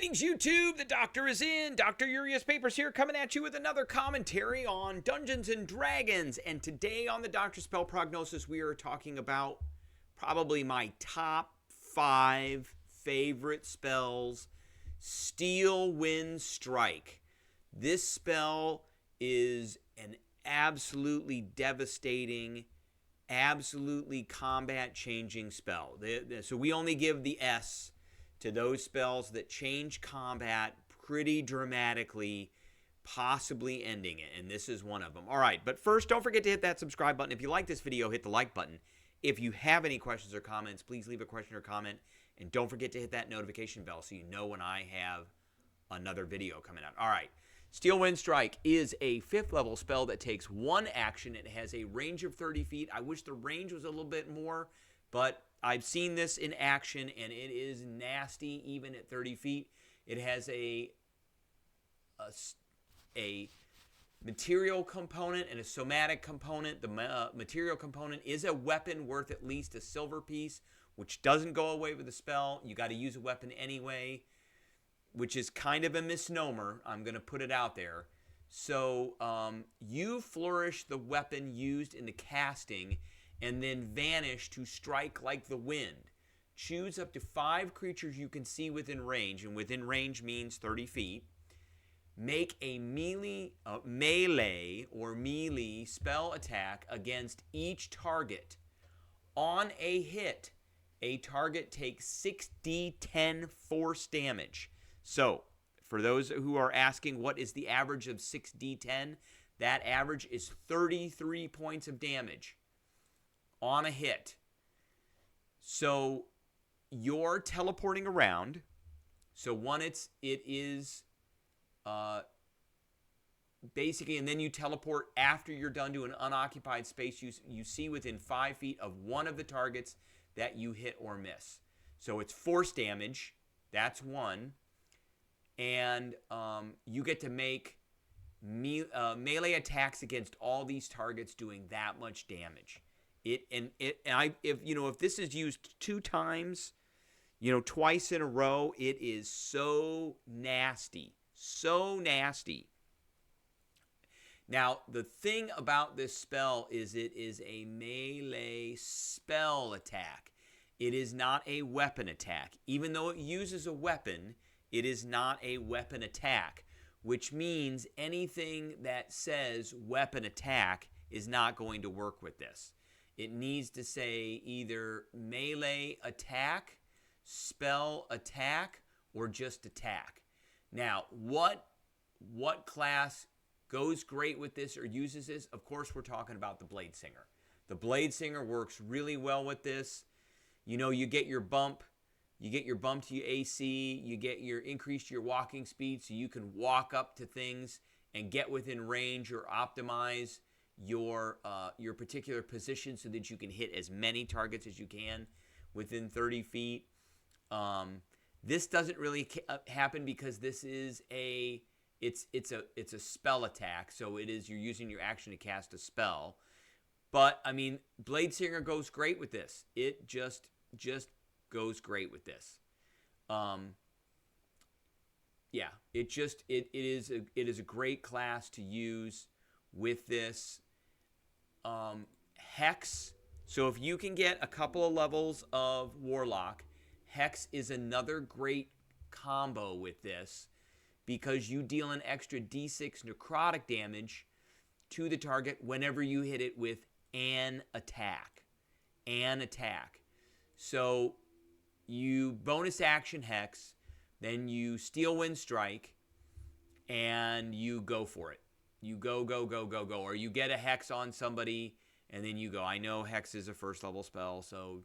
Greetings, YouTube. The doctor is in. Dr. Urias Papers here, coming at you with another commentary on Dungeons and Dragons. And today on the Dr. Spell Prognosis, we are talking about probably my top 5 favorite spells. Steel Wind Strike. This spell is an absolutely devastating, absolutely combat-changing spell. So we only give the S to those spells that change combat pretty dramatically, possibly ending it, and this is one of them. All right, but first, don't forget to hit that subscribe button. If you like this video, hit the like button. If you have any questions or comments, please leave a question or comment, and don't forget to hit that notification bell so you know when I have another video coming out. All right, Steel Wind Strike is a 5th level spell that takes 1 action. It has a range of 30 feet. I wish the range was a little bit more, but I've seen this in action, and it is nasty even at 30 feet. It has a material component and a somatic component. The material component is a weapon worth at least a silver piece, which doesn't go away with the spell. You got to use a weapon anyway, which is kind of a misnomer. I'm going to put it out there. So you flourish the weapon used in the casting and then vanish to strike like the wind. Choose up to 5 creatures you can see within range, and within range means 30 feet. Make a melee spell attack against each target. On a hit, a target takes 6d10 force damage. So, for those who are asking what is the average of 6d10, that average is 33 points of damage on a hit. So you're teleporting around. So one, it is basically, and then you teleport after you're done to an unoccupied space you see within 5 feet of one of the targets that you hit or miss. So it's force damage. That's one. And you get to make melee attacks against all these targets doing that much damage. If this is used 2 times, twice in a row, it is so nasty. So nasty. Now, the thing about this spell is it is a melee spell attack. It is not a weapon attack. Even though it uses a weapon, it is not a weapon attack, which means anything that says weapon attack is not going to work with this. It needs to say either melee attack, spell attack, or just attack. Now, what class goes great with this or uses this? Of course, we're talking about the Blade Singer. The Blade Singer works really well with this. You get your bump. You get your bump to your AC. You get your increase to your walking speed so you can walk up to things and get within range or optimize your particular position so that you can hit as many targets as you can within 30 feet. This doesn't really happen because this is it's a spell attack, so you're using your action to cast a spell. But I mean, Blade Singer goes great with this. It just goes great with this. It is a great class to use with this. Hex. So if you can get a couple of levels of Warlock, Hex is another great combo with this because you deal an extra d6 necrotic damage to the target whenever you hit it with an attack. So you bonus action Hex, then you Steel Wind Strike, and you go for it. You go, or you get a Hex on somebody, and then you go. I know Hex is a 1st level spell, so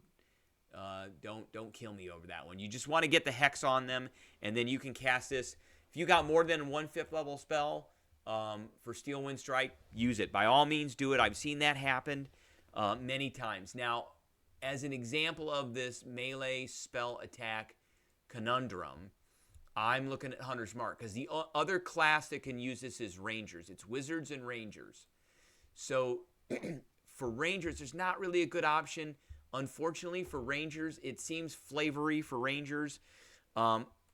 don't kill me over that one. You just want to get the Hex on them, and then you can cast this. If you got more than 1 5th level spell for Steel Wind Strike, use it. By all means, do it. I've seen that happen many times. Now, as an example of this melee spell attack conundrum, I'm looking at Hunter's Mark because the other class that can use this is Rangers. It's Wizards and Rangers. So for Rangers, there's not really a good option. Unfortunately for Rangers, it seems flavory for Rangers.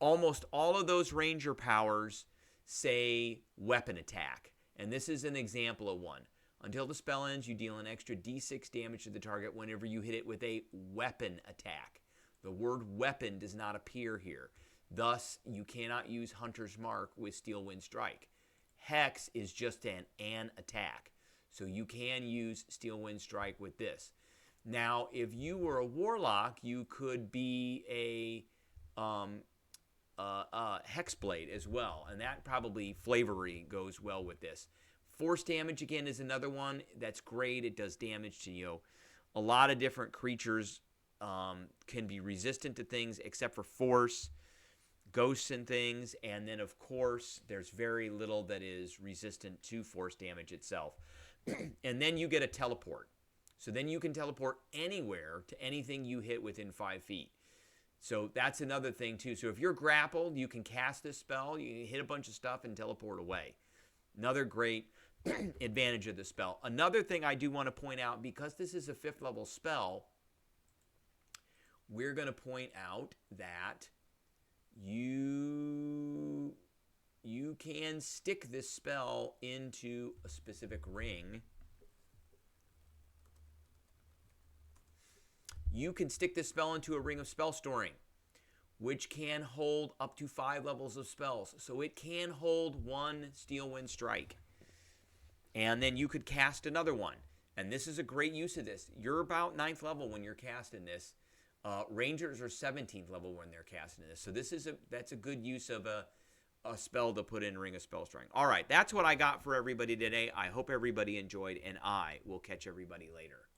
almost all of those ranger powers say weapon attack. And this is an example of one. Until the spell ends, you deal an extra d6 damage to the target whenever you hit it with a weapon attack. The word weapon does not appear here. Thus, you cannot use Hunter's Mark with Steel Wind Strike. Hex is just an attack. So you can use Steel Wind Strike with this. Now, if you were a Warlock, you could be a Hexblade as well. And that probably flavoring goes well with this. Force damage, again, is another one that's great. It does damage to, a lot of different creatures can be resistant to things except for force, ghosts and things. And then, of course, there's very little that is resistant to force damage itself. And then you get a teleport. So then you can teleport anywhere to anything you hit within 5 feet. So that's another thing, too. So if you're grappled, you can cast this spell. You can hit a bunch of stuff and teleport away. Another great advantage of the spell. Another thing I do want to point out, because this is a 5th level spell, we're going to point out that you can stick this spell into a specific ring. You can stick this spell into a ring of spell storing, which can hold up to 5 levels of spells. So it can hold 1 Steel Wind Strike. And then you could cast another one. And this is a great use of this. You're about 9th level when you're casting this. Rangers are 17th level when they're casting this. So that's a good use of a spell to put in Ring of Spell Storing. All right, that's what I got for everybody today. I hope everybody enjoyed, and I will catch everybody later.